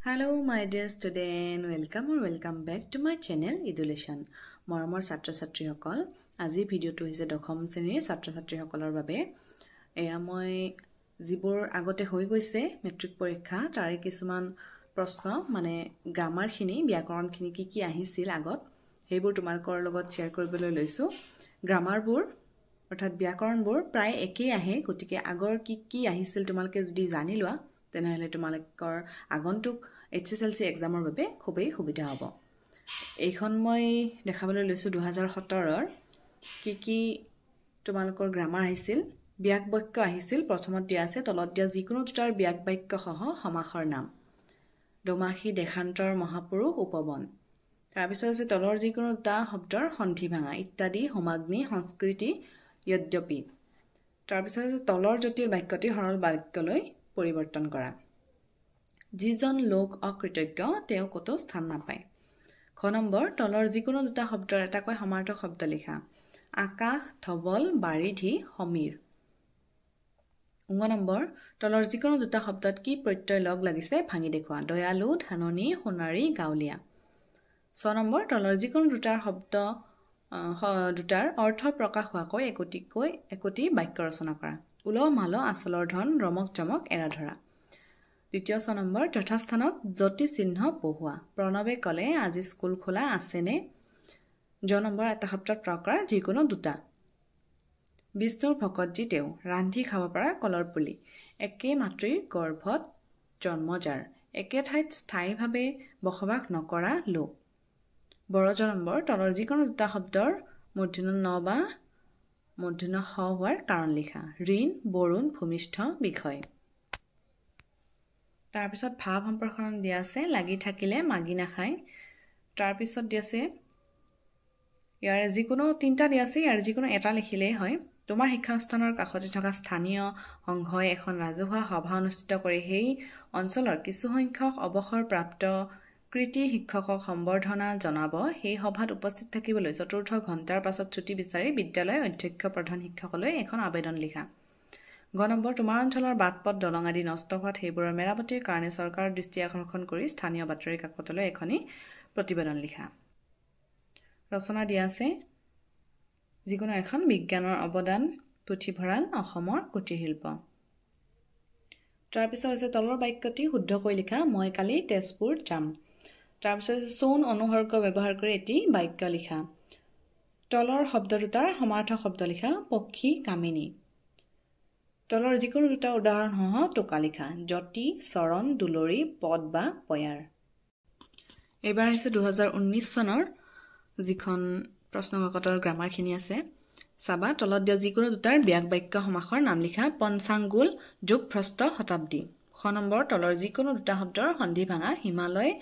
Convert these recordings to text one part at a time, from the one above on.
Hello my dear student, welcome back to my channel Education. মৰমৰ ছাত্ৰ-ছাত্ৰীসকল, আজি ভিডিওটো হৈছে দশম শ্ৰেণীৰ ছাত্ৰ-ছাত্ৰীসকলৰ বাবে। এয়া মই যিবোৰ আগতে হৈ গৈছে মেট্ৰিক পৰীক্ষা তাৰে কিছুমান প্ৰশ্ন মানে গ্ৰামাৰখিনি ব্যাকৰণখিনি কি আহিছিল আগত সেইবোৰ তোমালোকৰ লগত শেয়াৰ কৰিবলৈ লৈছো। গ্ৰামাৰবোৰ অৰ্থাৎ ব্যাকৰণবোৰ প্ৰায় একেই আহে, গতিকে আগৰ কি আহিছিল তোমালোকে যদি জানি লোৱা তেনেহলে তোমালোকৰ আগন্তুক HSLC এক্সামৰ বাবে খুবেই সুবিধা হ'ব। এইখন মই দেখাবলৈ লৈছো 2017 ৰ কি তোমালোকৰ গ্ৰামাৰ আহিছিল, ব্যাক বাক্য আহিছিল। প্ৰথমত দিয়া আছে তলত দিয়া যিকোনো দুটাৰ ব্যাক বাক্য সহ সমাসৰ নাম। দমাহী, দেশান্তৰ, মহাপুৰুষ, উপবন। তাৰ পিছত আছে তলৰ যিকোনো দুটা শব্দৰ সন্ধি ভাঙা, ইত্যাদি, সমাগ্নি, সংস্কৃতি, যদ্যপি। তাৰ পিছত আছে তলৰ জটিল বাক্যটি সৰল বাক্যলৈ পৰিৱৰ্তন কৰা। যিজন লোক অকৃতজ্ঞ তেওঁ কতো স্থান নাপায়। খ নম্বৰ তলৰ যিকোনো দুটা শব্দৰ এটাকৈ সমাৰ্থক শব্দ লিখা। আকাশ, ধবল, বাৰিধি, সমীৰ। ঙ নম্বৰ তলৰ যিকোনো দুটা শব্দত কি প্ৰত্যয় লগ লাগিছে ভাঙি দেখুৱা। দয়ালু, ধাননি, সোণাৰী, গাঁৱলীয়া। 6 নম্বৰ তলৰ যিকোনো দুটাৰ শব্দ দুটাৰ অৰ্থ প্ৰকাশ হোৱাকৈ একোটি বাক্য ৰচনা কৰা। উলহ মালহ, আচলৰ ধন, ৰমক জমক, এৰা ধৰা। দ্বিতীয় 6 নম্বৰ যথাস্থানত জ্যোতি চিহ্ন বহুৱা। প্ৰণৱে কলে আজি স্কুল খোলা আছেনে। জ নম্বৰ এটা শব্দত প্ৰয়োগ কৰা যিকোনো দুটা। বিষ্ণুৰ ভকত যি তেওঁ, ৰান্ধি খাব পৰা কলৰ পুলি। একে মাতৃৰ গৰ্ভত জন্ম যাৰ, একে ঠাইত স্থায়ীভাৱে বসবাস নকৰা লোক। 12 নম্বৰ তলৰ যিকোনো দুটা শব্দৰ মূৰ্ধন্য ন বা মূৰ্ধন্য হ হোৱাৰ কাৰণ লিখা। ঋণ, বৰুণ, ভূমিষ্ঠ, বিষয়। তাৰ পিছত ভাৱ সম্প্ৰসাৰণ দিয়া আছে, লাগি থাকিলে মাগি নাখায়। তাৰ পিছত দিয়া আছে ইয়াৰে যিকোনো তিনিটা দিয়া আছে, ইয়াৰ যিকোনো এটা লিখিলেই হয়। তোমাৰ শিক্ষানুষ্ঠানৰ কাষতে থকা স্থানীয় সংঘই এখন ৰাজহুৱা সভা অনুষ্ঠিত কৰি সেই অঞ্চলৰ কিছু সংখ্যক অৱসৰপ্ৰাপ্ত কৃতি শিক্ষকক সম্বৰ্ধনা জনাব। সেই সভাত উপস্থিত থাকিবলৈ চতুৰ্থ ঘণ্টাৰ পাছত ছুটি বিচাৰি বিদ্যালয় অধ্যক্ষ প্ৰধান শিক্ষকলৈ এখন আবেদন লিখা। গ নম্বৰ তোমাৰ অঞ্চলৰ বাট পথ দলং আদি নষ্ট হোৱাত সেইবোৰৰ মেৰামতিৰ কাৰণে চৰকাৰৰ দৃষ্টি আকৰ্ষণ কৰি স্থানীয় বাতৰি কাকতলৈ এখনি প্ৰতিবেদন লিখা। ৰচনা দিয়া আছে যিকোনো এখন বিজ্ঞানৰ অৱদান, পুথিভঁৰাল, অসমৰ কুটিৰ শিল্প। তাৰপিছত আছে তলৰ বাক্যটি শুদ্ধকৈ লিখা। মই কালি তেজপুৰ যাম। তাৰপিছত চৌন অনুসৰ্গ ব্যৱহাৰ কৰি এটি বাক্য লিখা। তলৰ শব্দ দুটাৰ সমাৰ্থক শব্দ লিখা। পক্ষী, কামিনী। তলৰ যিকোনো দুটা উদাহৰণ সহ টোকা লিখা। জ্যোতি, চৰণ, দুলৰি, পদ বা পয়াৰ। এইবাৰ আহিছে 2019 চনৰ যিখন প্ৰশ্নকাকতৰ গ্ৰামাৰখিনি আছে চাবা। তলত দিয়া যিকোনো দুটাৰ ব্যাক বাক্য সমাসৰ নাম লিখা। পঞ্চাংগুল, যুগ ভ্ৰষ্ট, শতাব্দী। খ নম্বৰ তলৰ যিকোনো দুটা শব্দৰ সন্ধি ভাঙা। হিমালয়,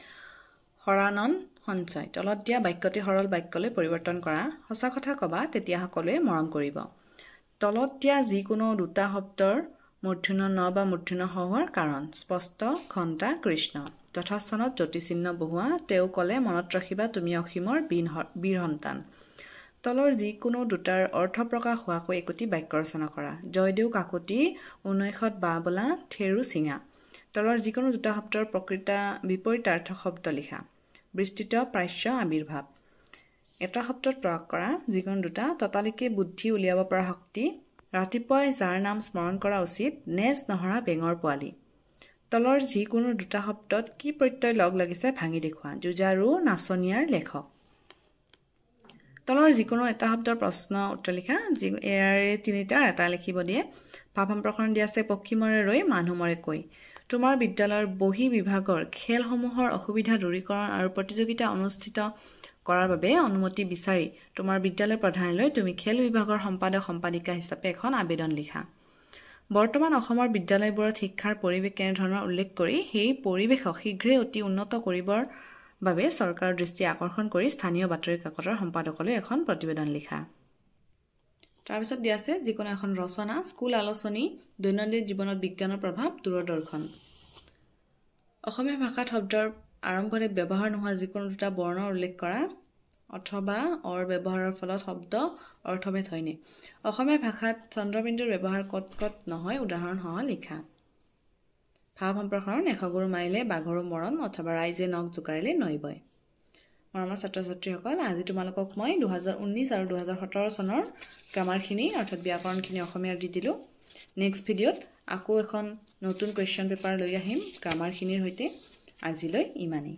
হৰানন, সঞ্চয়। তলত দিয়া বাক্যটি সৰল বাক্যলৈ পৰিৱৰ্তন কৰা। সঁচা কথা কবা তেতিয়া সকলোৱে মৰম কৰিব। তলত দিয়া যিকোনো দুটা শব্দৰ মূৰ্ধন্য ন বা মূৰ্ধন্য হ হোৱাৰ কাৰণ। স্পষ্ট, ঘণ্টা, কৃষ্ণ। যথাস্থানত জ্যোতি চিহ্ন বহুৱা। তেওঁ কলে মনত ৰাখিবা তুমি অসীমৰ বীৰ সন্তান। তলৰ যিকোনো দুটাৰ অৰ্থ প্ৰকাশ হোৱাকৈ একোটি বাক্য ৰচনা কৰা। জয়দেউ কাকতি 1900 বা বোলা, থেৰু চিঙা। তলৰ যিকোনো দুটা শব্দৰ বিপৰীতাৰ্থক শব্দ লিখা। বিস্তৃত, প্ৰাচ্য, আবিৰ্ভাৱ। এটা শব্দত প্ৰয়োগ কৰা যিকোনো দুটা। ততালিকে বুদ্ধি উলিয়াব পৰা শক্তি। ৰাতিপুৱাই যাৰ নাম স্মৰণ কৰা উচিত। নেজ নহৰা বেঙৰ পোৱালি। তলৰ যিকোনো দুটা শব্দত কি প্ৰত্যয় লগ লাগিছে ভাঙি দেখুৱা। যুঁজাৰু, নাচনীয়াৰ, লেখক। তলৰ যিকোনো এটা শব্দৰ প্ৰশ্ন উত্তৰ লিখা। ইয়াৰে তিনিটাৰ এটা লিখিব দিয়ে। ভাৱ সম্প্ৰসাৰণ দিয়া আছে। পক্ষী মৰে ৰৈ মানুহ মৰে কৈ। তোমাৰ বিদ্যালয়ৰ বহী বিভাগৰ খেলসমূহৰ অসুবিধা দূৰীকৰণ আৰু প্ৰতিযোগিতা অনুষ্ঠিত কৰাৰ বাবে অনুমতি বিচাৰি তোমাৰ বিদ্যালয় প্ৰধানলৈ তুমি খেল বিভাগৰ সম্পাদক সম্পাদিকা হিচাপে এখন আবেদন লিখা। বৰ্তমান অসমৰ বিদ্যালয়বোৰত শিক্ষাৰ পৰিৱেশ কেনেধৰণৰ উল্লেখ কৰি সেই পৰিৱেশক শীঘ্ৰে অতি উন্নত কৰিবৰ বাবে চৰকাৰৰ দৃষ্টি আকৰ্ষণ কৰি স্থানীয় বাতৰি কাকতৰ সম্পাদকলৈ এখন প্ৰতিবেদন লিখা। তাৰপিছত দিয়া আছে যিকোনো এখন ৰচনা। স্কুল আলোচনী, দৈনন্দিন জীৱনত বিজ্ঞানৰ প্ৰভাৱ, দূৰদৰ্শন। অসমীয়া ভাষাত শব্দৰ আৰম্ভণিত ব্যৱহাৰ নোহোৱা যিকোনো দুটা বৰ্ণৰ উল্লেখ কৰা। অথবা অৰ ব্যৱহাৰৰ ফলত শব্দ অৰ্থভেদ হয়নে। অসমীয়া ভাষাত চন্দ্ৰবিন্দুৰ ব্যৱহাৰ কত কত নহয় উদাহৰণ সহ লিখা। ভাৱ সম্প্ৰসাৰণ এশগুৰু মাৰিলে বাঘৰু মৰণ অথবা ৰাইজে নখ জোকাৰিলে নৈ বয়। মৰমৰ ছাত্ৰ ছাত্ৰীসকল, আজি তোমালোকক মই 2019 আৰু 2017 চনৰ গ্ৰামাৰখিনি অৰ্থাৎ ব্যাকৰণখিনি অসমীয়াত দি দিলোঁ। নেক্সট ভিডিঅ'ত আকৌ এখন নতুন কুৱেশ্যন পেপাৰ লৈ আহিম গ্ৰামাৰখিনিৰ সৈতে। আজিলৈ ইমানেই।